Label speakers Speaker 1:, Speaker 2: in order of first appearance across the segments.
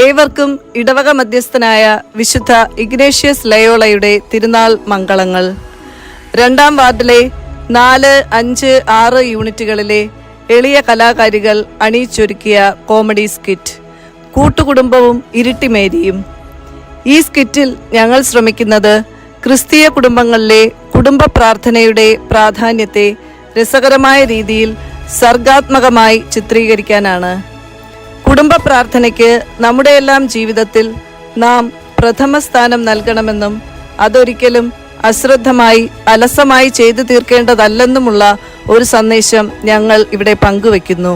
Speaker 1: ഏവർക്കും ഇടവക മധ്യസ്ഥനായ വിശുദ്ധ ഇഗ്നേഷ്യസ് ലയോളയുടെ തിരുനാൾ മംഗളങ്ങൾ. 2-ാം വാർഡിലെ 4, 5, 6 യൂണിറ്റുകളിലെ എളിയ കലാകാരികൾ അണിയിച്ചൊരുക്കിയ കോമഡി സ്കിറ്റ് കൂട്ടുകുടുംബവും ഇരുട്ടിമേരിയും. ഈ സ്കിറ്റിൽ ഞങ്ങൾ ശ്രമിക്കുന്നത് ക്രിസ്തീയ കുടുംബങ്ങളിലെ കുടുംബ പ്രാർത്ഥനയുടെ പ്രാധാന്യത്തെ രസകരമായ രീതിയിൽ സർഗാത്മകമായി ചിത്രീകരിക്കാനാണ്. കുടുംബ പ്രാർത്ഥനയ്ക്ക് നമ്മുടെയെല്ലാം ജീവിതത്തിൽ നാം പ്രഥമ സ്ഥാനം നൽകണമെന്നും അതൊരിക്കലും അശ്രദ്ധമായി അലസമായി ചെയ്തു തീർക്കേണ്ടതല്ലെന്നുമുള്ള ഒരു സന്ദേശം ഞങ്ങൾ ഇവിടെ പങ്കുവെക്കുന്നു.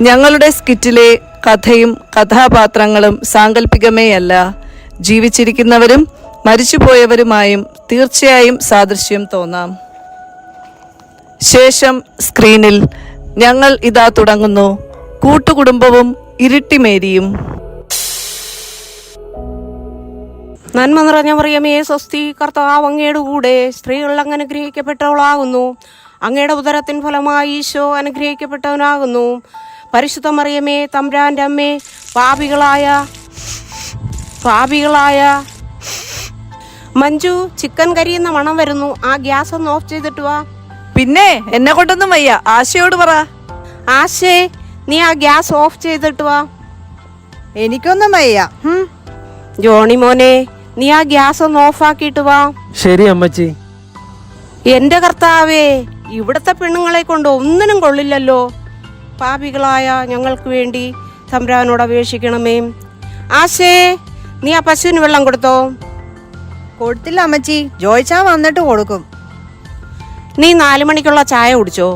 Speaker 1: ഞങ്ങളുടെ സ്കിറ്റിലെ കഥയും കഥാപാത്രങ്ങളും സാങ്കല്പികമേയല്ല, ജീവിച്ചിരിക്കുന്നവരും മരിച്ചുപോയവരുമായും തീർച്ചയായും സാദൃശ്യം തോന്നാം. ശേഷം സ്ക്രീനിൽ ഞങ്ങൾ ഇതാ തുടങ്ങുന്നു. കൂട്ടുകുടുംബവും ഇരുട്ടിമേരിയും.
Speaker 2: നന്മ നിറഞ്ഞ മറിയമേ സ്വസ്തി, കർത്താവ് അങ്ങയുടെ കൂടെ, സ്ത്രീകൾ അങ്ങ് അനുഗ്രഹിക്കപ്പെട്ടവളാകുന്നു. അങ്ങയുടെ ഉദരത്തിൻ ഫലമായി ഈശോ അനുഗ്രഹിക്കപ്പെട്ടവനാകുന്നു. പരിശുദ്ധ മറിയമേ തമ്പുരാന്റെ അമ്മേ, പാപികളായ മഞ്ജു, ചിക്കൻ കരിയുന്ന മണം വരുന്നു. ആ ഗ്യാസ് ഒന്ന് ഓഫ് ചെയ്തിട്ട് വാ.
Speaker 1: പിന്നെ എന്നെ കൊണ്ടൊന്നും വയ്യ, ആശയോട് പറ.
Speaker 2: ആശേ, നീ ആ ഗ്യാസ് ഓഫ് ചെയ്തിട്ട് വാ.
Speaker 3: എനിക്കൊന്നും വയ്യ.
Speaker 2: ജോണി മോനെ, നീ ആ ഗ്യാസ് ഒന്ന് ഓഫ് ആക്കിയിട്ട് വാ.
Speaker 4: ശരി അമ്മച്ചി.
Speaker 2: എന്റെ കർത്താവേ, ഇവിടത്തെ പെണ്ണുങ്ങളെ കൊണ്ട് ഒന്നിനും കൊള്ളില്ലല്ലോ. പാപികളായ ഞങ്ങൾക്ക് വേണ്ടി തമ്പുരാനോട് അപേക്ഷിക്കണമേ. ആശേ, നീ ആ പശുവിന് വെള്ളം കൊടുത്തോ?
Speaker 3: കൊടുത്തില്ല അമ്മച്ചി, ജോയിച്ചാ വന്നിട്ട് കൊടുക്കും.
Speaker 2: നീ 4 മണിക്കുള്ള ചായ കുടിച്ചോ?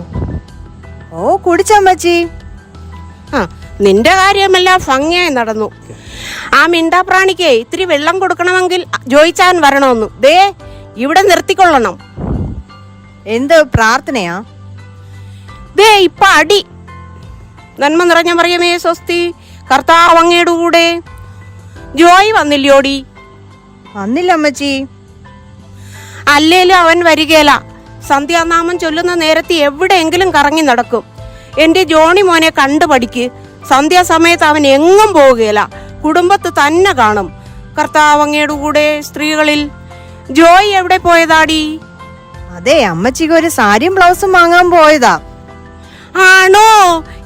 Speaker 3: ഓ, കുടിച്ചമ്മച്ചി.
Speaker 2: നിന്റെ കാര്യമെല്ലാം ഭംഗിയായി നടന്നു. ആ മിണ്ടാപ്രാണിക്ക് ഇത്തിരി വെള്ളം കൊടുക്കണമെങ്കിൽ ജോയിച്ചാൻ വരണമെന്ന്. ദേ, ഇവിടെ നിർത്തിക്കൊള്ളണം.
Speaker 3: എന്ത് പ്രാർത്ഥനയാ?
Speaker 2: ദേ ഇപ്പൊ അടി. നന്മ നിറഞ്ഞ മറിയമേ സ്വസ്തി, കർത്താവ് അങ്ങയുടെ കൂടെ, ജോയി വന്നില്ലോടി?
Speaker 3: വന്നില്ല അമ്മച്ചി.
Speaker 2: അല്ലേലും അവൻ വരികയില്ല. സന്ധ്യാനാമം ചൊല്ലുന്ന നേരത്തെ എവിടെയെങ്കിലും കറങ്ങി നടക്കും. എന്റെ ജോണി മോനെ കണ്ടു പഠിക്ക്. സന്ധ്യാസമയത്ത് അവൻ എങ്ങും പോവുകയില്ല, കുടുംബത്ത് തന്നെ കാണും. കർത്താവ് അങ്ങയുടെ കൂടെ, സ്ത്രീകളിൽ ജോയി എവിടെ പോയതാടി?
Speaker 3: അതെ, അമ്മച്ചിക്ക് ഒരു സാരിയും ബ്ലൗസും വാങ്ങാൻ പോയതാ.
Speaker 2: ആണോ?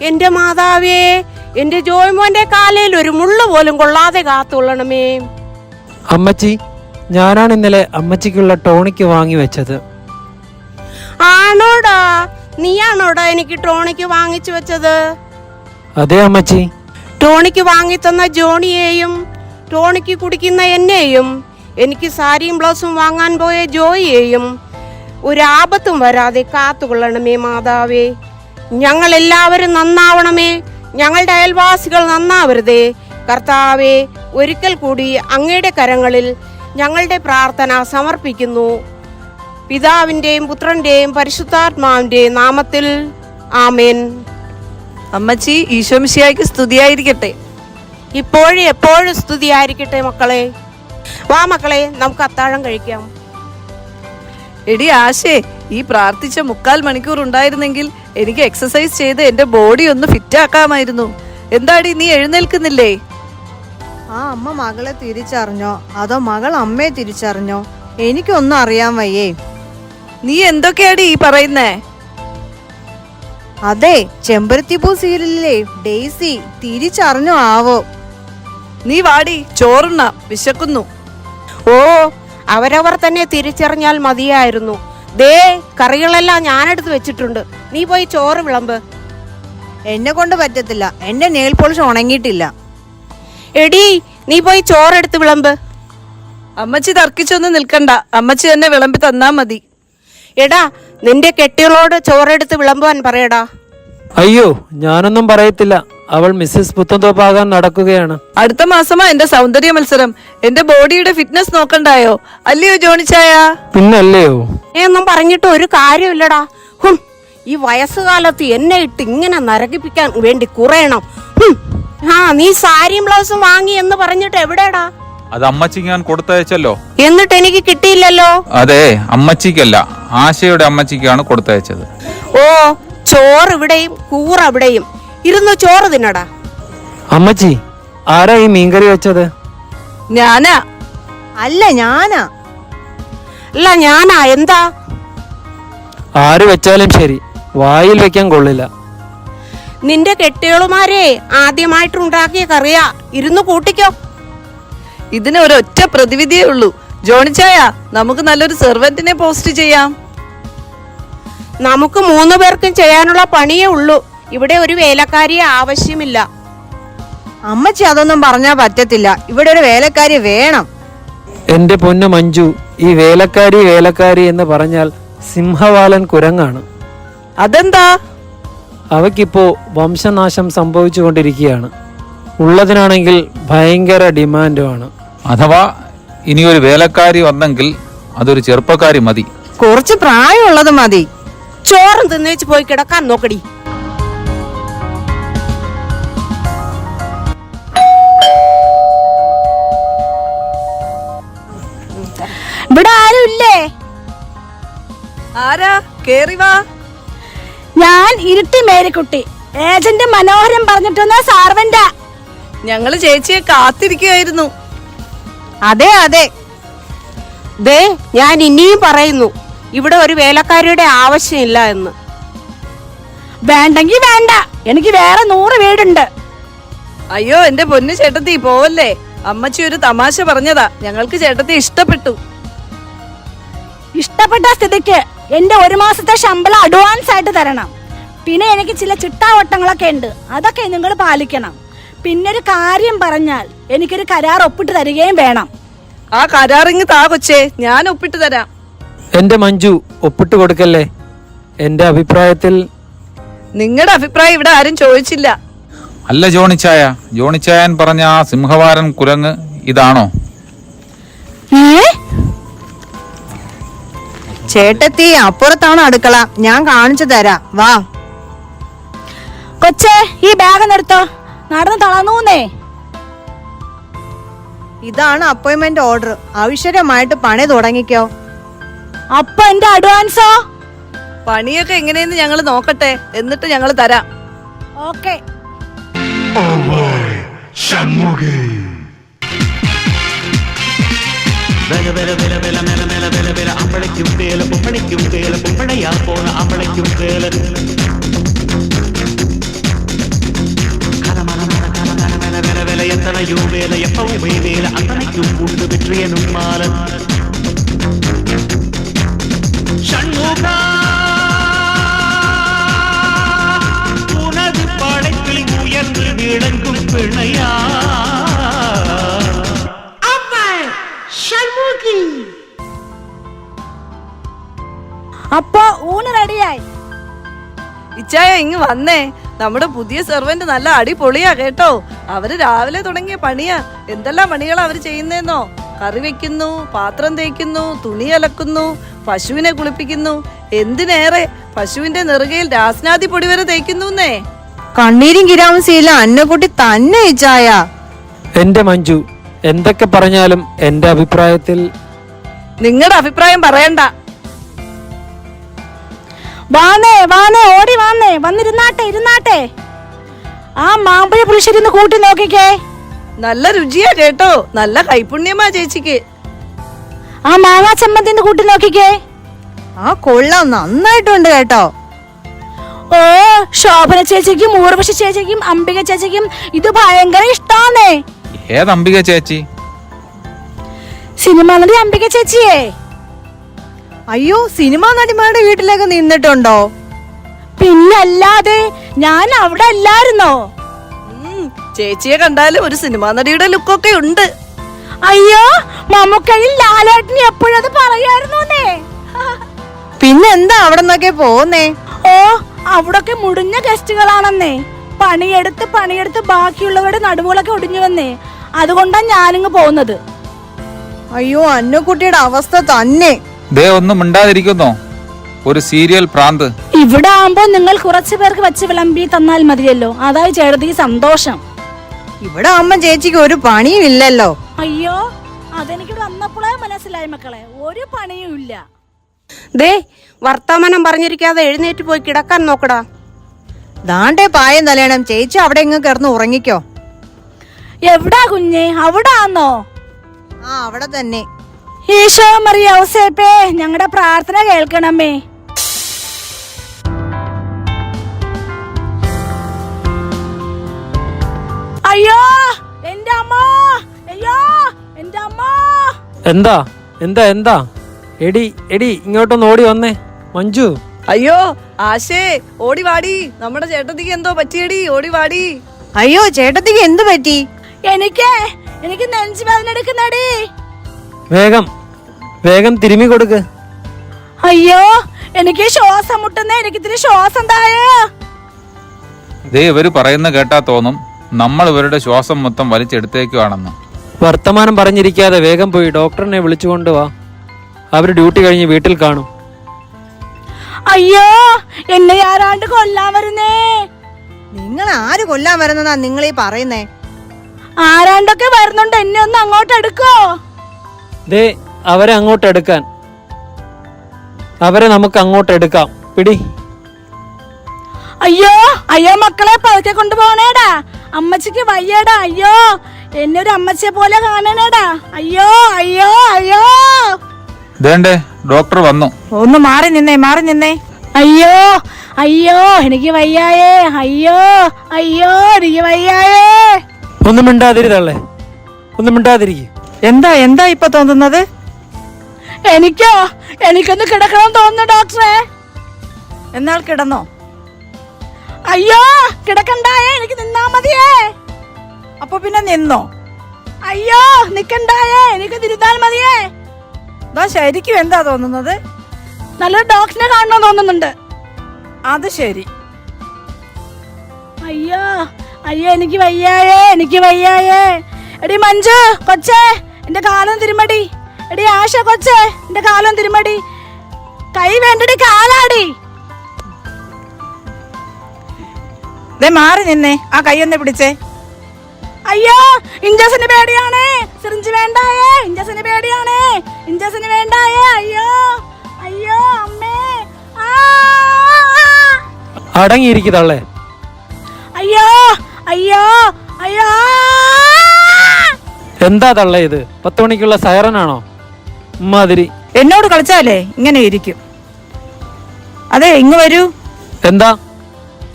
Speaker 2: എന്റെ മാതാവേ, എന്റെ ജോയ് മോന്റെ കാലയിൽ ഒരു മുള്ളു പോലും കൊള്ളാതെ കാത്തുകൊള്ളണമേ.
Speaker 4: അമ്മച്ചി, ഞാനാണ് ഇന്നലെ അമ്മച്ചിക്കുള്ള ടോണിക്ക് വാങ്ങി വെച്ചത്.
Speaker 2: ആണോടാ? നീയാണോടാ എനിക്ക് ടോണിക്ക് വാങ്ങിച്ചു വെച്ചത്?
Speaker 4: അതെ അമ്മച്ചി.
Speaker 2: ടോണിക്ക് വാങ്ങിത്തന്ന ജോണിയെയും ടോണിക്ക് കുടിക്കുന്ന എന്നെയും എനിക്ക് സാരിയും ബ്ലൗസും വാങ്ങാൻ പോയ ജോയിയെയും ഒരാപത്തും വരാതെ കാത്തുകൊള്ളണമേ മാതാവേ. ഞങ്ങൾ എല്ലാവരും നന്നാവണമേ, ഞങ്ങളുടെ അയൽവാസികൾ നന്നാവരുതേ. കർത്താവേ, ഒരിക്കൽ കൂടി അങ്ങയുടെ കരങ്ങളിൽ ഞങ്ങളുടെ പ്രാർത്ഥന സമർപ്പിക്കുന്നു. പിതാവിന്റെയും പുത്രന്റെയും പരിശുദ്ധാത്മാവിന്റെയും നാമത്തിൽ ആമേൻ.
Speaker 1: അമ്മച്ചി, ഈശോമിശിഹായ്ക്ക് സ്തുതിയായിരിക്കട്ടെ.
Speaker 2: ഇപ്പോഴും എപ്പോഴും സ്തുതിയായിരിക്കട്ടെ മക്കളെ. വാ മക്കളെ, നമുക്ക് അത്താഴം കഴിക്കാം.
Speaker 1: എടി ആശേ, ഈ പ്രാർത്ഥിച്ച 3/4 മണിക്കൂർ ഉണ്ടായിരുന്നെങ്കിൽ എനിക്ക് എക്സസൈസ് ചെയ്ത് എന്റെ ബോഡി ഒന്ന് ഫിറ്റ് ആക്കാമായിരുന്നു. എന്താടി നീ എഴുന്നേൽക്കുന്നില്ലേ?
Speaker 3: ആ അമ്മ മകളെ തിരിച്ചറിഞ്ഞോ അതോ മകൾ അമ്മയെ തിരിച്ചറിഞ്ഞോ? എനിക്കൊന്നും അറിയാൻ വയ്യേ.
Speaker 1: നീ എന്തൊക്കെയാടി ഈ പറയുന്നേ?
Speaker 3: അതെ, ചെമ്പരത്തിപ്പൂ സീരിയലിലെ ഡെയ്സി തിരിച്ചറിഞ്ഞോ ആവോ?
Speaker 1: നീ വാടി, ചോറുണ്ണാം, വിശക്കുന്നു.
Speaker 2: ഓ, അവരവർ തന്നെ തിരിച്ചറിഞ്ഞാൽ മതിയായിരുന്നു. ദേ, കറികളെല്ലാം ഞാനെടുത്ത് വെച്ചിട്ടുണ്ട്. നീ പോയി ചോറ് വിളമ്പ്.
Speaker 3: എന്നെ കൊണ്ട് പറ്റത്തില്ല, എന്റെ നെയിൽ പോളിഷ് ഉണങ്ങിയിട്ടില്ല.
Speaker 2: എടി, നീ പോയി ചോറെടുത്ത് വിളമ്പ്.
Speaker 1: അമ്മച്ചി തർക്കിച്ചൊന്നും നിൽക്കണ്ട, അമ്മച്ചി തന്നെ വിളമ്പി തന്നാ മതി.
Speaker 2: എടാ, നിന്റെ കെട്ടികളോട് ചോറെടുത്ത് വിളമ്പുവാൻ പറയടാ.
Speaker 4: അയ്യോ, ഞാനൊന്നും പറയത്തില്ല. അവൾ മിസ്സസ് പുത്തൻതോപ്പാകാൻ നടക്കുകയാണ്.
Speaker 1: അടുത്ത മാസമാ എന്റെ സൗന്ദര്യ മത്സരം. എന്റെ ബോഡിയുടെ ഫിറ്റ്നസ് നോക്കണ്ടായോ? അല്ലയോ ജോണിച്ചായ?
Speaker 4: പിന്നല്ലയോ?
Speaker 2: ഒന്നും പറഞ്ഞിട്ട് ഒരു കാര്യമില്ലടാ. ഈ വയസ്സുകാലത്ത് എന്നെ ഇട്ട് ഇങ്ങനെ നരകിപ്പിക്കാൻ വേണ്ടി കുറയണം. നീ സാരിയും ബ്ലൗസും വാങ്ങി എന്ന് പറഞ്ഞിട്ട് എവിടെടാ?
Speaker 5: അത് അമ്മച്ചിക്ക് ഞാൻ കൊടുത്തയച്ചല്ലോ.
Speaker 2: എന്നിട്ട് എനിക്ക് കിട്ടിയില്ലല്ലോ.
Speaker 5: അതെ, അമ്മച്ചിക്കല്ല, ആശയുടെ അമ്മച്ചിക്കാണ് കൊടുത്തയച്ചത്.
Speaker 2: ഓ, ചോറ് ഇവിടെയും കൂറ ഇവിടെയും. ഇരുന്ന് ചോറ് തിന്നടാ.
Speaker 4: അമ്മച്ചി, ആരാ ഈ മീൻകറി വെച്ചത്?
Speaker 1: ഞാനാ.
Speaker 3: അല്ല ഞാനാ.
Speaker 2: അല്ല ഞാനാ. എന്താ?
Speaker 4: ആര് വെച്ചാലും ശരി, വായിൽ വെക്കാൻ കൊള്ളില്ല.
Speaker 2: നിന്റെ കെട്ടിയോളുമാരെ ആദ്യമായിട്ടുണ്ടാക്കിയ കറിയാ. ഇരുന്ന് കൂട്ടിക്കോ.
Speaker 1: ഇതിന് ഒരൊറ്റ പ്രതിവിധിയേ ഉള്ളൂ. ജോണിച്ചായ, നമുക്ക് നല്ലൊരു സെർവന്റിനെ പോസ്റ്റ് ചെയ്യാം.
Speaker 2: നമുക്ക് 3 പേർക്കും ചെയ്യാനുള്ള പണിയേ ഉള്ളൂ. ഇവിടെ ഒരു വേലക്കാരിയെ ആവശ്യമില്ല.
Speaker 3: അമ്മച്ചി അതൊന്നും പറഞ്ഞാ പറ്റത്തില്ല. ഇവിടെ ഒരു വേലക്കാരി വേണം.
Speaker 4: എന്റെ പൊന്നു മഞ്ജു, ഈ വേലക്കാരി വേലക്കാരി എന്ന് പറഞ്ഞാൽ സിംഹവാലൻ കുരങ്ങാണ്.
Speaker 1: അതെന്താ?
Speaker 4: അവയ്ക്കിപ്പോ വംശനാശം സംഭവിച്ചുകൊണ്ടിരിക്കുകയാണ്. ഉള്ളതിനാണെങ്കിൽ ഭയങ്കര ഡിമാൻഡുമാണ്.
Speaker 5: അഥവാ ഇനിയൊരു വേലക്കാരി വന്നെങ്കിൽ അതൊരു ചെറുപ്പക്കാരി മതി.
Speaker 3: കുറച്ച് പ്രായമുള്ളത് മതി.
Speaker 2: ചോറും തിന്നേച്ച് പോയി കിടക്കാൻ നോക്കടി.
Speaker 6: ഇവിടെ ആരും ഇല്ലേ?
Speaker 1: ആരാ? കേറി വാ.
Speaker 6: ഞാൻ ഇരുട്ടി മേരിക്കുട്ടി, ഏജന്റ് മനോഹരൻ പറഞ്ഞിട്ടുന്ന സാർവന്റാ.
Speaker 1: ഞങ്ങള് ചേച്ചിയെ കാത്തിരിക്കുകയായിരുന്നു.
Speaker 3: അതെ അതെ.
Speaker 2: ദേ, ഞാൻ ഇനിയും പറയുന്നു, ഇവിടെ ഒരു വേലക്കാരിയുടെ ആവശ്യമില്ല എന്ന്.
Speaker 6: വേണ്ടെങ്കി വേണ്ട, എനിക്ക് വേറെ 100 വീടുണ്ട്.
Speaker 1: അയ്യോ, എന്റെ പൊന്നു ചേട്ടത്തി പോവല്ലേ. അമ്മച്ചി ഒരു തമാശ പറഞ്ഞതാ. ഞങ്ങൾക്ക് ചേട്ടത്തി ഇഷ്ടപ്പെട്ടു.
Speaker 6: ഇഷ്ടപ്പെട്ട സ്ഥിതിക്ക് എന്റെ 1 മാസത്തെ ശമ്പളം അഡ്വാൻസ് ആയിട്ട് തരണം. പിന്നെ എനിക്ക് ചില ചിട്ടാവട്ടങ്ങളൊക്കെ ഉണ്ട്, അതൊക്കെ നിങ്ങൾ പാലിക്കണം. പിന്നൊരു കാര്യം പറഞ്ഞാൽ എനിക്കൊരു കരാർ ഒപ്പിട്ട് തരികയും വേണം.
Speaker 1: ആ കരാറിങ് താ കൊച്ചേ, ഞാൻ ഒപ്പിട്ട് തരാം.
Speaker 4: എന്റെ മഞ്ജു, ഒപ്പിട്ട് കൊടുക്കല്ലേ. എന്റെ അഭിപ്രായത്തിൽ
Speaker 1: നിങ്ങളുടെ അഭിപ്രായം ഇവിടെ ആരും ചോദിച്ചില്ല.
Speaker 5: അല്ല ജോണിച്ചായ, ജോണിച്ചായൻ പറഞ്ഞ ആ സിംഹവാലൻ കുരങ്ങ് ഇതാണോ?
Speaker 3: ചേട്ടത്തി അപ്പുറത്താണ് അടുക്കള. ഞാൻ കാണിച്ചു തരാം, വാ.
Speaker 6: കൊച്ചേ, ഈ ബാഗ് നിർത്തോ, നടന്ന് തളർന്നൂന്നേ.
Speaker 3: ഇതാണ് അപ്പോയിന്റ്മെന്റ് ഓർഡർ. ഐശ്വര്യമായിട്ട് പണി തുടങ്ങിക്കോ.
Speaker 6: അപ്പൊ എന്റെ അഡ്വാൻസോ?
Speaker 1: പണിയൊക്കെ എങ്ങനെയെന്ന് ഞങ്ങൾ നോക്കട്ടെ, എന്നിട്ട് ഞങ്ങൾ തരാം.
Speaker 6: ഓക്കെ.
Speaker 7: അമ്പളയ്ക്കും വേല പൊപ്പണിക്കും വേല പൊപ്പണയാ പോണ അമ്പളയ്ക്കും വേല വേല എത്തണയോ വേല എപ്പവും വേല അത്തണയ്ക്കും കൊണ്ട് വെற்றிയനും മാല ഷൺമുഖ ഉനது படைப்பில் உயர்ந்து விளங்கும் பிணையா
Speaker 6: അപ്പൊ ഊണ് റെഡിയായി.
Speaker 1: ഇച്ചായ ഇങ്ങ് വന്നേ. നമ്മുടെ പുതിയ സെർവന്റ് നല്ല അടിപൊളിയാ കേട്ടോ. അവര് രാവിലെ തുടങ്ങിയ പണിയാ. എന്തെല്ലാം പണികളാ അവര് ചെയ്യുന്നേന്നോ? കറി വെക്കുന്നു, പാത്രം തേക്കുന്നു, തുണി അലക്കുന്നു, പശുവിനെ കുളിപ്പിക്കുന്നു. എന്തിനേറെ, പശുവിന്റെ നെറുകയിൽ രാസ്നാദി പൊടി വരെ തേക്കുന്നേ.
Speaker 3: കണ്ണീരും കിരാവും ശീല അന്നക്കുട്ടി തന്നെ ഇച്ചായ.
Speaker 4: എന്റെ മഞ്ജു, എന്തൊക്കെ പറഞ്ഞാലും എന്റെ അഭിപ്രായത്തിൽ
Speaker 1: നിങ്ങളുടെ അഭിപ്രായം പറയണ്ട.
Speaker 6: വാന്നേ വാന്നേ, ഓടി വാന്നേ, വന്നിരുന്നാട്ടെ ഇരുന്നാട്ടെ. ആ മാമ്പഴ പുളിശ്ശേരി ഒന്ന് കൂട്ടി നോക്കിക്കേ.
Speaker 1: നല്ല രുചിയാ കേട്ടോ. നല്ല കൈപുണ്യമാ ചേച്ചിക്ക്.
Speaker 6: ആ മാങ്ങാ ചമ്മന്തിന്ന് കൂട്ടി നോക്കിക്കേ.
Speaker 3: ആ കൊള്ളാം, നന്നായിട്ടുണ്ട് കേട്ടോ.
Speaker 6: ഓ, ശോഭന ചേച്ചിക്കും ഊർവശി ചേച്ചിക്കും അംബിക ചേച്ചിക്കും ഇത് ഭയങ്കര ഇഷ്ടാന്നേ.
Speaker 5: ഏത് അംബിക ചേച്ചി?
Speaker 6: സിനിമ നടി അംബിക ചേച്ചിയേ.
Speaker 3: അയ്യോ, സിനിമാ നടിമാരുടെ വീട്ടിലേക്ക് നിന്നിട്ടുണ്ടോ?
Speaker 6: പിന്നല്ലാതെ, ഞാൻ അവിടെ അല്ലായിരുന്നോ?
Speaker 1: ചേച്ചിയെ കണ്ടാലും ഒരു സിനിമാ നടിയുടെ ലുക്കൊക്കെ ഉണ്ട്.
Speaker 6: അയ്യോ, മമ്മൂക്കയിൽ ലാലേട്ടന് എപ്പോഴത് പറയായിരുന്നേ.
Speaker 3: പിന്നെന്താ അവിടെ നിന്നൊക്കെ പോന്നേ?
Speaker 6: ഓ, അവിടൊക്കെ മുടിഞ്ഞ ഗസ്റ്റുകളാണെന്നേ. പണിയെടുത്ത് ബാക്കിയുള്ളവരുടെ നടുവുകളൊക്കെ ഒടിഞ്ഞു വന്നേ. അതുകൊണ്ടാ ഞാനിങ്ങ് പോകുന്നത്.
Speaker 3: അയ്യോ, അന്നക്കുട്ടിയുടെ അവസ്ഥ തന്നെ.
Speaker 5: ദേ ഒന്നും മിണ്ടാതിരിക്കുന്നോ? ഒരു സീരിയൽ പ്രാന്ത്.
Speaker 6: ഇവിടെ ആവുമ്പോ നിങ്ങൾ കുറച്ചു പേർക്ക് വെച്ച് വിളമ്പി തന്നാൽ മതിയല്ലോ, അതായി ചേട്ടത്തിക്ക് സന്തോഷം.
Speaker 3: ഇവിടെ അമ്മ ചേച്ചിക്ക് ഒരു പണിയും ഇല്ലല്ലോ.
Speaker 6: അയ്യോ, അതെനിക്ക് വന്നപ്പോഴേ മനസ്സിലായി മക്കളെ, ഒരു പണിയും ഇല്ല.
Speaker 2: ദേ, വർത്തമാനം പറഞ്ഞിരിക്കാതെ എഴുന്നേറ്റ് പോയി കിടക്കാൻ നോക്കടാ.
Speaker 3: ദാണ്ടേ പായം തലയണം. ചേച്ചി അവിടെ ഇങ്ങ് കിടന്ന് ഉറങ്ങിക്കോ.
Speaker 6: എവിടാ കുഞ്ഞെ? അവിടാന്നോ?
Speaker 3: ആ അവിടെ തന്നെ.
Speaker 6: ഈശോ മറിയ ഔസേപ്പേ, ഞങ്ങളുടെ പ്രാർത്ഥന കേൾക്കണമേ. അയ്യോ എന്റെ അമ്മ, അയ്യോ എന്റെ അമ്മ.
Speaker 4: എന്താ എന്താ എന്താ? എടി എടി, ഇങ്ങോട്ടൊന്ന് ഓടി വന്നേ. മഞ്ജു,
Speaker 1: അയ്യോ ആശേ, ഓടി വാടി. നമ്മുടെ ചേട്ടത്തിക്ക് എന്തോ പറ്റിയടി, ഓടി വാടി.
Speaker 3: അയ്യോ ചേട്ടത്തിക്ക് എന്ത് പറ്റി?
Speaker 6: എനിക്ക് നെഞ്ചു വേദന എടുക്കുന്നടി.
Speaker 4: വേഗം വേഗം തിരുമ്മി കൊടുക്ക്.
Speaker 6: അയ്യോ എനിക്ക് ശ്വാസം മുട്ടുന്നേ, എനിക്ക് ഇത്തിരി ശ്വാസം താഴെ.
Speaker 5: ദേ ഇവര് പറയുന്ന കേട്ടാ തോന്നും നമ്മൾ ഇവരുടെ ശ്വാസം മൊത്തം വലിച്ചെടുത്തേക്കുവാണെന്ന്.
Speaker 4: വർത്തമാനം പറഞ്ഞിരിക്കാതെ വേഗം പോയി ഡോക്ടറിനെ വിളിച്ചുകൊണ്ട് വാ. അവര് ഡ്യൂട്ടി കഴിഞ്ഞ് വീട്ടിൽ കാണും.
Speaker 6: അയ്യോ എന്നെ ആരാണ്ട് കൊല്ലാൻ വരുന്നേ.
Speaker 3: നിങ്ങൾ ആര് കൊല്ലാൻ വരുന്നതാ നിങ്ങളീ പറയുന്നേ?
Speaker 6: ആരാണ്ടൊക്കെ വരുന്നുണ്ട്, എന്നെ ഒന്ന് അങ്ങോട്ട് എടുക്കോ?
Speaker 4: ദേ അവരെ അങ്ങോട്ട് എടുക്കാൻ. അവരെ നമുക്ക് അങ്ങോട്ട് എടുക്കാം. പിടി.
Speaker 6: അയ്യോ അയ്യോ മക്കളെ പതുക്കെ കൊണ്ടുപോകണേടാ, അമ്മച്ചിക്ക് വയ്യടാ. അയ്യോ എന്നെ ഒരു അമ്മച്ചിയെ പോലെ കാണണേടാ. അയ്യോ അയ്യോ അയ്യോ.
Speaker 5: ദേണ്ടേ ഡോക്ടർ വന്നു.
Speaker 2: ഒന്ന് മാറി നിന്നേ, മാറി നിന്നേ.
Speaker 6: അയ്യോ അയ്യോ എനിക്ക് വയ്യായേ. അയ്യോ അയ്യോ എനിക്ക് വയ്യായേ.
Speaker 4: ഒന്നും മിണ്ടാതിരുതള്ളേ, ഒന്നും മിണ്ടാതിരിക്കും.
Speaker 2: എന്താ എന്താ ഇപ്പൊ തോന്നുന്നത്?
Speaker 6: എനിക്കൊന്ന് കിടക്കണം തോന്നുന്നു ഡോക്ടറെ.
Speaker 2: എന്നാൽ കിടന്നോ?
Speaker 6: അയ്യോ കിടക്കണ്ടായേ, എനിക്ക് നിന്നാ മതിയേ.
Speaker 2: അപ്പൊ പിന്നെ നിന്നോ?
Speaker 6: അയ്യോ നിക്കണ്ടായേ, എനിക്ക് തിരുത്താൻ മതിയേ.
Speaker 2: ശരിക്കും എന്താ തോന്നുന്നത്?
Speaker 6: നല്ലൊരു ഡോക്ടറിനെ കാണണമെന്ന് തോന്നുന്നുണ്ട്.
Speaker 2: അത് ശരി.
Speaker 6: അയ്യോ അയ്യോ എനിക്ക് വയ്യായേ, എനിക്ക് വയ്യായേ. എടി മഞ്ജു കൊച്ചേ, എന്റെ കാലം തിരുമടി. എടി ആശ കൊച്ചേ, എന്റെ കാലം തിരുമടി. കൈ വേണ്ടടി, കാലാടി.
Speaker 2: മാറി നിന്നേ, ആ കൈയൊന്ന് പിടിച്ചേ.
Speaker 6: അയ്യോ ഇഞ്ചസിന് പേടിയാണേ, സിറിഞ്ച് വേണ്ടായേ. ഇഞ്ചസിന് പേടിയാണേ, ഇഞ്ചസിന് വേണ്ടായേ. അയ്യോ അയ്യോ അമ്മേ.
Speaker 4: അടങ്ങിയിരിക്കതള്ളേ.
Speaker 6: അയ്യോ അയ്യോ അയ്യോ.
Speaker 4: എന്താ തള്ളേ ഇത്? 10 മണിക്കുള്ള സൈറനാണോ? ഉമ്മാതിരി.
Speaker 2: എന്നോട് കളിച്ചാലേ ഇങ്ങനെ ഇരിക്കും. അതെ ഇങ്ങ് വരൂ.
Speaker 4: എന്താ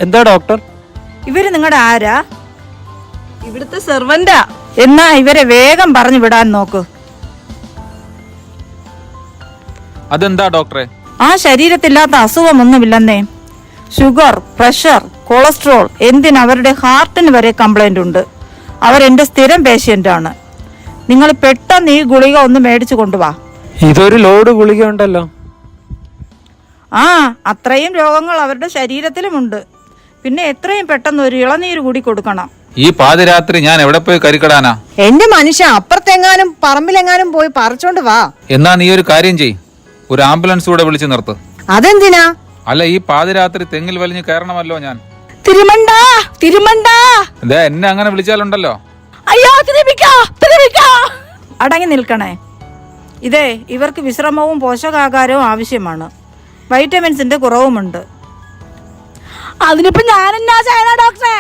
Speaker 4: എന്താ ഡോക്ടർ?
Speaker 2: ഇവര് നിങ്ങളുടെ ആരാ?
Speaker 1: ഇവിടുത്തെ സെർവന്റാ.
Speaker 2: എന്നാ ഇവരെ വേഗം പറഞ്ഞു വിടാൻ നോക്ക്.
Speaker 5: അതെന്താ ഡോക്ടറെ?
Speaker 2: ആ ശരീരത്തില്ലാത്ത അസുഖമൊന്നുമില്ലെന്നേ. ഷുഗർ, പ്രഷർ, കൊളസ്ട്രോൾ, എന്തിനവരുടെ ഹാർട്ടിന് വരെ കംപ്ലൈന്റ് ഉണ്ട്. അവരെന്റെ സ്ഥിരം പേഷ്യന്റ് ആണ്. നിങ്ങൾ പെട്ടെന്ന് ഈ ഗുളിക ഒന്ന് മേടിച്ചു കൊണ്ടുവാ.
Speaker 4: ഇതൊരു ലോഡ് ഗുളിക ഉണ്ടല്ലോ.
Speaker 2: ആ അത്രയും രോഗങ്ങൾ അവരുടെ ശരീരത്തിലുമുണ്ട്. പിന്നെ എത്രയും പെട്ടെന്ന് ഒരു ഇളനീര് കൂടി കൊടുക്കണം.
Speaker 5: ഈ പാതിരാത്രി ഞാൻ എവിടെ പോയി കരിക്കടാനാ?
Speaker 3: എന്റെ മനുഷ്യ അപ്പുറത്തെങ്ങാനും പറമ്പിലെങ്ങാനും പോയി പറിച്ചോണ്ട് വാ.
Speaker 5: എന്നാ നീ ഒരു കാര്യം ചെയ്, ഒരു ആംബുലൻസ് കൂടെ വിളിച്ചു നിർത്ത്.
Speaker 3: അതെന്തിനാ?
Speaker 5: അല്ല ഈ പാതിരാത്രി തെങ്ങിൽ വലിഞ്ഞ് കയറണമല്ലോ ഞാൻ.
Speaker 6: തിരുമണ്ടാ തിരുമണ്ടാ.
Speaker 5: ഇതേ എന്നെ അങ്ങനെ വിളിച്ചാലുണ്ടല്ലോ.
Speaker 6: അയ്യോ തിരുമിക്കാ.
Speaker 2: അടങ്ങി നിൽക്കണേ. ഇതേ ഇവർക്ക് വിശ്രമവും പോഷകാഹാരവും ആവശ്യമാണ്. വൈറ്റമിൻസിന്റെ കുറവുമുണ്ട്.
Speaker 6: അതിനിപ്പോ ഞാൻ എന്നാ ചെയ്യണ ഡോക്ടറെ?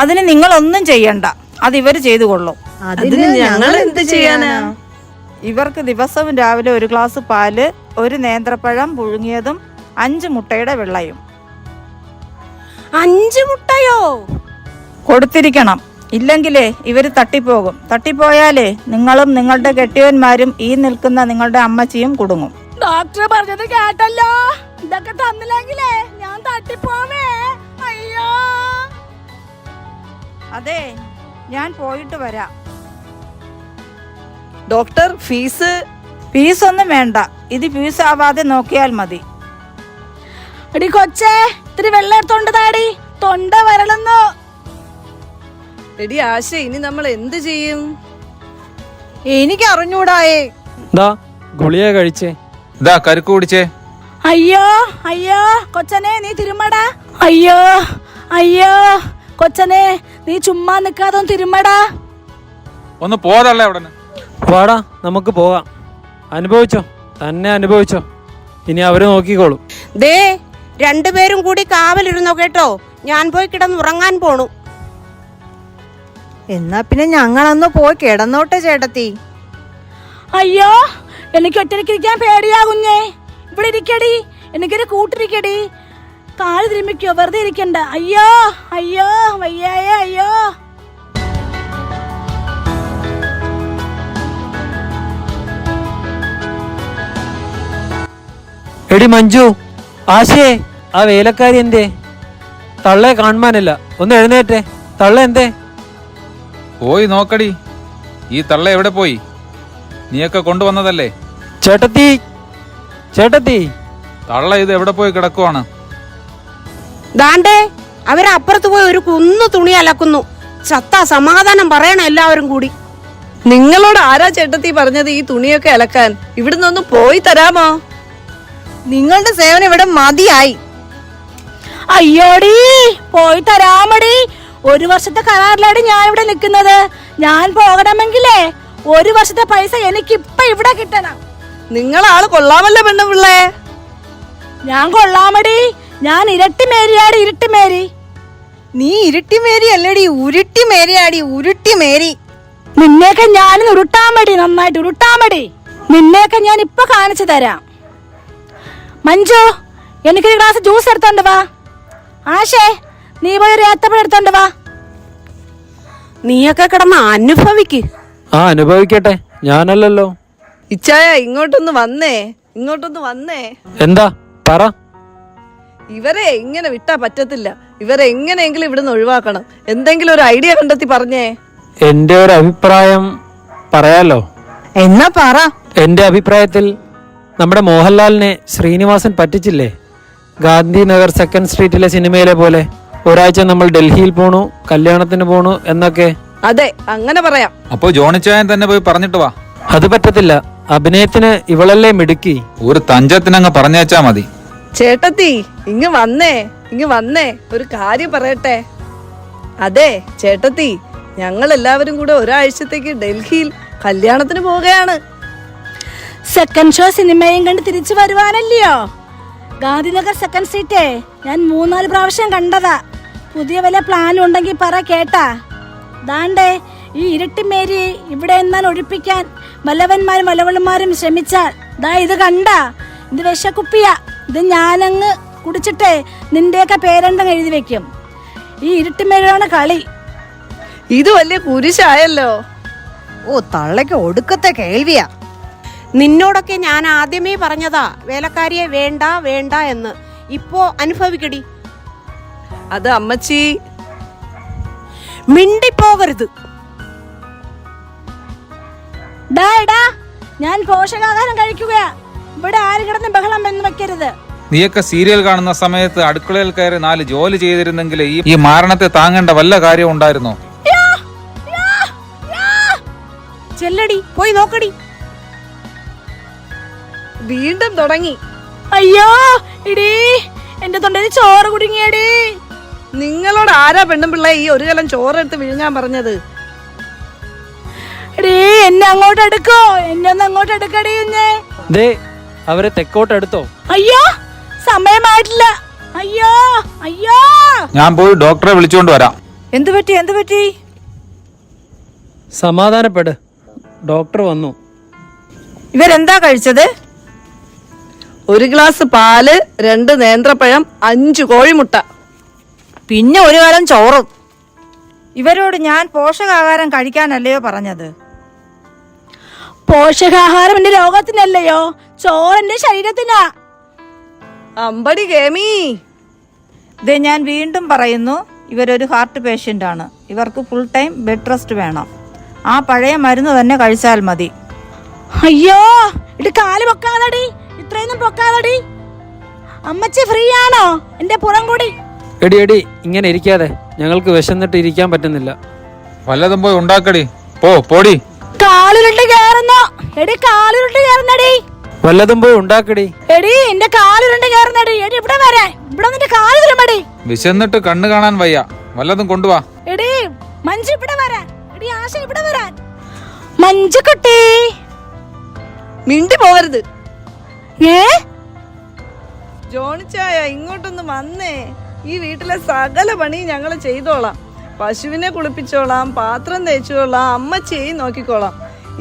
Speaker 2: അതിന് നിങ്ങളൊന്നും ചെയ്യണ്ട, അത് ഇവര് ചെയ്തു കൊള്ളും.
Speaker 1: അതിന് ഞങ്ങൾ എന്ത് ചെയ്യാനാ?
Speaker 2: ഇവർക്ക് ദിവസവും രാവിലെ 1 ഗ്ലാസ് പാല്, 1 നേന്ത്രപ്പഴം പുഴുങ്ങിയതും 5 മുട്ടയുടെ വെള്ളയും.
Speaker 6: 5 മുട്ടയോ?
Speaker 2: കൊടുത്തിരിക്കണം. ഇല്ലെങ്കിലേ ഇവര് തട്ടിപ്പോകും. തട്ടിപ്പോയാലേ നിങ്ങളും നിങ്ങളുടെ കെട്ടിയവന്മാരും ഈ നിൽക്കുന്ന നിങ്ങളുടെ അമ്മച്ചിയും കുടുങ്ങും.
Speaker 6: ഡോക്ടർ പറഞ്ഞത് കേട്ടല്ലോ. ഇതൊക്കെ തന്നില്ലെങ്കിലേ ഞാൻ തട്ടിപ്പോവേ. അയ്യോ.
Speaker 2: അതെ ഞാൻ പോയിട്ട് വരാം.
Speaker 1: Doctor fees?
Speaker 2: ഫീസൊന്നും വേണ്ട, ഇത് ഫീസ് ആവാതെ നോക്കിയാൽ മതി.
Speaker 6: എടി കൊച്ചേ, ഇത്തിരി വെള്ളം എടുത്തോണ്ട് താടി, തൊണ്ട വരളുന്നു.
Speaker 1: എടി ആശ, ഇനി നമ്മൾ എന്ത് ചെയ്യും?
Speaker 3: എനിക്ക് അറിഞ്ഞൂടായേ.
Speaker 4: ഗുളിക കഴിച്ചേ.
Speaker 5: ഇതാ കരുക്ക് കുടിച്ചേ.
Speaker 6: അയ്യോ അയ്യോ കൊച്ചനെ നീ തിരുമടാ. അയ്യോ അയ്യോ കൊച്ചനെ നീ ചുമ്മാ നിക്കാതെ തിരുമടാ.
Speaker 5: ഒന്ന് പോതല്ലേ അവിടെ.
Speaker 4: വാടാ നമുക്ക് പോകാം. അനുഭവിച്ചോ, തന്നെ അനുഭവിച്ചോ. ഇനി അവര് നോക്കിക്കോളും.
Speaker 2: ദേ രണ്ടുപേരും കൂടി കാവലിരുന്നോ കേട്ടോ. ഞാൻ പോയി കിടന്നുറങ്ങാൻ പോണു.
Speaker 3: എന്നാ പിന്നെ ഞങ്ങളൊന്ന് പോയി കിടന്നോട്ടെ ചേട്ടത്തി.
Speaker 6: അയ്യോ, എനിക്ക് ഒറ്റയ്ക്കിരിക്കാൻ പേടിയാ കുഞ്ഞേ. ഇവിടെ ഇരിക്കടി, എനിക്കൊരു കൂട്ടിരിക്കടി. കാല് തിരുമ്മിക്കോ, വെറുതെ ഇരിക്കണ്ട. അയ്യോ അയ്യോ വയ്യായേ, അയ്യോ.
Speaker 4: എടി മഞ്ജു, ആശേ, ആ വേലക്കാരി എന്തേ? തള്ളയെ കാണുവാനില്ല. ഒന്ന് എഴുന്നേറ്റേ. തള്ള എന്തേ?
Speaker 5: പോയി നോക്കടി, ഈ തള്ള എവിടെ പോയി? നീയൊക്കെ കൊണ്ടുവന്നതല്ലേ?
Speaker 4: ചേട്ടത്തി, ചേട്ടത്തി.
Speaker 5: തള്ള ഇത് എവിടെ പോയി കിടക്കുവാണ്?
Speaker 2: ദാണ്ടേ അവരപ്പുറത്ത് പോയി ഒരു കുന്നു തുണി അലക്കുന്നു. ചത്താ സമാധാനം പറയണം എല്ലാവരും കൂടി.
Speaker 1: നിങ്ങളോട് ആരാ ചേട്ടത്തി പറഞ്ഞത് ഈ തുണിയൊക്കെ അലക്കാൻ? ഇവിടുന്ന് ഒന്ന് പോയി തരാമോ?
Speaker 3: നിങ്ങളുടെ സേവനം ഇവിടെ മതിയായി.
Speaker 6: അയ്യോടി, പോയി തരാമടി. 1 വർഷത്തെ കരാറിലാണ് ഞാൻ ഇവിടെ നിൽക്കുന്നത്. ഞാൻ പോകണമെങ്കിലേ 1 വർഷത്തെ പൈസ എനിക്കിപ്പൊ ഇവിടെ കിട്ടണം.
Speaker 1: നിങ്ങളാള് കൊള്ളാമല്ലോ പെണ്ണുപിള്ളേ.
Speaker 6: ഞാൻ കൊള്ളാമടി. ഞാൻ ഇരട്ടി മേരിയാടി, ഇരട്ടി മേരി.
Speaker 3: നീ ഇരുട്ടി മേരി അല്ലടി, ഉരുട്ടി മേരിയാടി, ഉരുട്ടി മേരി.
Speaker 6: നിന്നെയൊക്കെ ഞാൻ ഉരുട്ടാമടി, നന്നായിട്ട് ഉരുട്ടാമടി. നിന്നെയൊക്കെ ഞാൻ ഇപ്പൊ കാണിച്ചു തരാം. മഞ്ജു, എനിക്കൊരു ഗ്ലാസ് ജ്യൂസ് എടുത്തോണ്ട് വാ. ആശേ, നീ പോയി ഒരു ഏത്തപ്പഴം എടുത്തോണ്ട് വാ.
Speaker 2: നീയൊക്കെ കിടന്ന് അനുഭവിക്ക്.
Speaker 4: ആ, അനുഭവിക്കട്ടെ, ഞാനല്ലല്ലോ.
Speaker 1: ഇച്ചായ ഇങ്ങോട്ടൊന്ന് വന്നേ, ഇങ്ങോട്ടൊന്ന് വന്നേ.
Speaker 4: എന്താ പറ.
Speaker 1: ഇവരെ ഇങ്ങനെ വിട്ടാ പറ്റത്തില്ല. ഇവരെ എങ്ങനെയെങ്കിലും ഇവിടുന്ന് ഒഴിവാക്കണം. എന്തെങ്കിലും ഒരു ഐഡിയ കണ്ടെത്തി പറഞ്ഞേ.
Speaker 4: എന്റെ ഒരു അഭിപ്രായം പറയാലോ?
Speaker 3: എന്നാ പറ.
Speaker 4: എന്റെ അഭിപ്രായത്തിൽ നമ്മുടെ മോഹൻലാലിനെ ശ്രീനിവാസൻ പറ്റിച്ചില്ലേ? ഗാന്ധിനഗർ 2nd സ്ട്രീറ്റിലെ സിനിമയിലെ പോലെ ഒരാഴ്ച നമ്മൾ ഡൽഹിയിൽ പോണു, കല്യാണത്തിന് പോണു എന്നൊക്കെ.
Speaker 1: അതെ, അങ്ങനെ പറയാം.
Speaker 5: അപ്പോ ജോണിച്ചായൻ തന്നെ പോയി പറഞ്ഞിട്ട് വാ.
Speaker 4: അത് പറ്റത്തില്ല. അഭിനയത്തിന് ഇവളല്ലേ മിടുക്കി.
Speaker 5: ഒരു തഞ്ചത്തിനങ്ങ് പറഞ്ഞേച്ചാ മതി.
Speaker 1: ചേട്ടത്തി ഇങ്ങ് വന്നേ, ഇങ്ങ് വന്നേ, ഒരു കാര്യം പറയട്ടെ. അതെ ചേട്ടത്തി, ഞങ്ങൾ എല്ലാവരും കൂടെ ഒരാഴ്ചത്തേക്ക് ഡൽഹിയിൽ കല്യാണത്തിന് പോവുകയാണ്.
Speaker 6: സെക്കൻഡ് ഷോ സിനിമയും കണ്ട് തിരിച്ചു വരുവാനല്ലയോ? ഗാന്ധിനഗർ 2nd സ്ട്രീറ്റേ ഞാൻ 3-4 പ്രാവശ്യം കണ്ടതാ. പുതിയ വല്ല പ്ലാനും ഉണ്ടെങ്കിൽ പറ, കേട്ടാ. ദാണ്ടേ ഈ ഇരുട്ടി മേരി ഇവിടെ എന്നാൽ ഒഴിപ്പിക്കാൻ വല്ലവന്മാരും വല്ലവളന്മാരും ശ്രമിച്ചാൽ ദാ ഇത് കണ്ട, ഇത് വിഷക്കുപ്പിയാ. ഇത് ഞാനങ്ങ് കുടിച്ചിട്ടേ നിന്റെയൊക്കെ പേരെന്തങ്ങ് എഴുതി വെക്കും. ഈ ഇരുട്ടിമേലാണ് കളി.
Speaker 1: ഇത് വലിയ കുരിശായല്ലോ.
Speaker 3: ഓ, തള്ളയ്ക്ക് ഒടുക്കത്തെ കേൾവിയാ.
Speaker 2: നിന്നോടൊക്കെ ഞാൻ ആദ്യമേ പറഞ്ഞതാ വേലക്കാരിയെ വേണ്ട വേണ്ട എന്ന്. ഇപ്പോ അനുഭവിക്കടി.
Speaker 1: അത് അമ്മച്ചി.
Speaker 2: മിണ്ടിപ്പോകരുത്.
Speaker 6: ഡാ, ഞാൻ പോഷകാഹാരം കഴിക്കുകയാ. ഇവിടെ ആര് കിടന്ന് ബഹളം എന്ന് വെക്കരുത്.
Speaker 5: നീയൊക്കെ സീരിയൽ കാണുന്ന സമയത്ത് അടുക്കളയിൽ കയറി 4 ജോലി ചെയ്തിരുന്നെങ്കിൽ ഈ മാരണത്തെ താങ്ങേണ്ട വല്ല കാര്യം ഉണ്ടായിരുന്നോ?
Speaker 2: ചെല്ലടി, പോയി നോക്കടി.
Speaker 1: വീണ്ടും തുടങ്ങി.
Speaker 6: അയ്യോ ഇടീ, എന്റെ തൊണ്ടയിൽ ചോറ് കുടുങ്ങിയടി.
Speaker 1: നിങ്ങളോട് ആരാ പെണ്ണുപിള്ളേ ഈ ഒരു കലം ചോറെടുത്ത് വിഴുങ്ങാൻ പറഞ്ഞത്?
Speaker 6: എടീ, എന്നെ അങ്ങോട്ട് എടുക്കോ, എന്നെ ഒന്ന് അങ്ങോട്ട് എടുക്കടി.
Speaker 4: ദേ അവരെ തെക്കോട്ടെടുത്തോ?
Speaker 6: അയ്യോ, സമയമായിട്ടില്ല. അയ്യോ അയ്യോ.
Speaker 5: ഞാൻ പോയി ഡോക്ടറെ വിളിച്ചുകൊണ്ട് വരാം.
Speaker 3: എന്തു പറ്റി, എന്തു പറ്റി?
Speaker 4: സമാധാനപ്പെട്, ഡോക്ടർ വന്നു.
Speaker 3: ഇവരെന്താ കഴിച്ചത്?
Speaker 1: 1 ഗ്ലാസ് പാല്, 2 നേന്ത്രപ്പഴം, 5 കോഴിമുട്ട,
Speaker 3: പിന്നെ 1 കാലം ചോറും. ഇവരോട് ഞാൻ പോഷകാഹാരം കഴിക്കാനല്ലയോ പറഞ്ഞത്?
Speaker 6: പോഷകാഹാരം എന്റെ രോഗത്തിനല്ലയോ, ചോറെന്റെ ശരീരത്തിനാ.
Speaker 1: അമ്പടി കേമി.
Speaker 8: ഇത് ഞാൻ വീണ്ടും പറയുന്നു, ഇവരൊരു ഹാർട്ട് പേഷ്യൻ്റ് ആണ്. ഇവർക്ക് ഫുൾ ടൈം ബെഡ് റെസ്റ്റ് വേണം. ആ പഴയ മരുന്ന് തന്നെ കഴിച്ചാൽ മതി.
Speaker 6: അയ്യോ, ഇത് കാല് പൊക്കാതടി, ഇത്രയൊന്നും പൊക്കാതടി. അമ്മച്ചി ഫ്രീ ആണോ? എന്റെ പുറം കൂടി.
Speaker 4: എടി എടി, ഇങ്ങനെ ഇരിക്കാതെ, ഞങ്ങൾക്ക് വിശന്നിട്ട് ഇരിക്കാൻ പറ്റുന്നില്ല.
Speaker 5: വല്ലതും പോയി ഉണ്ടാക്കടി. പോടി.
Speaker 6: കാലുരുണ്ട് കയറുന്നോ? എടി കാലുരുണ്ട് കയറുന്നടി.
Speaker 4: വല്ലതും പോയി ഉണ്ടാക്കടി.
Speaker 6: എടി എന്റെ കാലുരുണ്ട് കയറുന്നടി. എടി ഇവിടെ വരാൻ, ഇവിടെ നിന്റെ കാല് തിരുമടി.
Speaker 5: വിശന്നിട്ട് കണ്ണു കാണാൻ വയ്യ, വല്ലതും കൊണ്ടുവാ.
Speaker 6: എടി മഞ്ജു ഇവിടെ വരാൻ. എടി ആശ ഇവിടെ വരാൻ. മഞ്ജു കുട്ടി,
Speaker 1: മിണ്ടി പോകരുത്.
Speaker 6: ഏ
Speaker 1: ജോണിച്ചായ ഇങ്ങോട്ടൊന്ന് വന്നേ. ഈ വീട്ടിലെ സകല പണി ഞങ്ങൾ ചെയ്തോളാം. പശുവിനെ കുളിപ്പിച്ചോളാം, പാത്രം തേച്ചോളാം, അമ്മച്ചിയെയും നോക്കിക്കോളാം.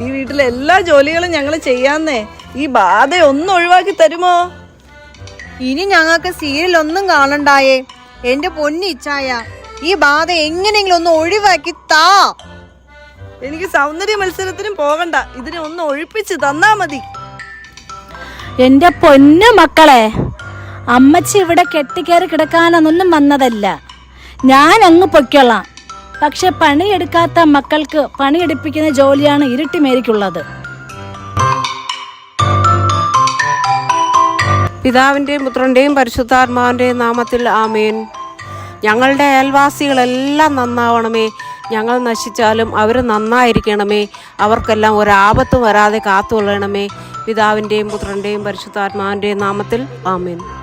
Speaker 1: ഈ വീട്ടിലെ എല്ലാ ജോലികളും ഞങ്ങൾ ചെയ്യാന്നേ. ഈ ബാധ ഒന്ന് ഒഴിവാക്കി തരുമോ?
Speaker 3: ഇനി ഞങ്ങൾക്ക് സീരിയൽ ഒന്നും കാണണ്ടായേ. എന്റെ പൊന്നിച്ചായ, ഈ ബാധ എങ്ങനെയെങ്കിലും ഒന്ന് ഒഴിവാക്കി താ.
Speaker 1: എനിക്ക് സൗന്ദര്യ മത്സരത്തിനും പോകണ്ട, ഇതിനെ ഒന്ന് ഒഴിപ്പിച്ച് തന്നാ മതി.
Speaker 6: എന്റെ പൊന്നു മക്കളെ, അമ്മച്ചി ഇവിടെ കെട്ടിക്കയറി കിടക്കാനൊന്നും വന്നതല്ല. ഞാൻ അങ്ങ് പൊയ്ക്കൊള്ളാം. പക്ഷെ പണിയെടുക്കാത്ത മക്കൾക്ക് പണിയെടുപ്പിക്കുന്ന ജോലിയാണ് ഇരുട്ടിമേരിക്കുള്ളത്.
Speaker 2: പിതാവിൻ്റെയും പുത്രൻ്റെയും പരിശുദ്ധാത്മാവിൻ്റെയും നാമത്തിൽ ആമേൻ. ഞങ്ങളുടെ അയൽവാസികളെല്ലാം നന്നാവണമേ. ഞങ്ങൾ നശിച്ചാലും അവർ നന്നായിരിക്കണമേ. അവർക്കെല്ലാം ഒരാപത്തും വരാതെ കാത്തുകൊള്ളണമേ. പിതാവിൻ്റെയും പുത്രൻ്റെയും പരിശുദ്ധാത്മാവിൻ്റെയും നാമത്തിൽ ആമേൻ.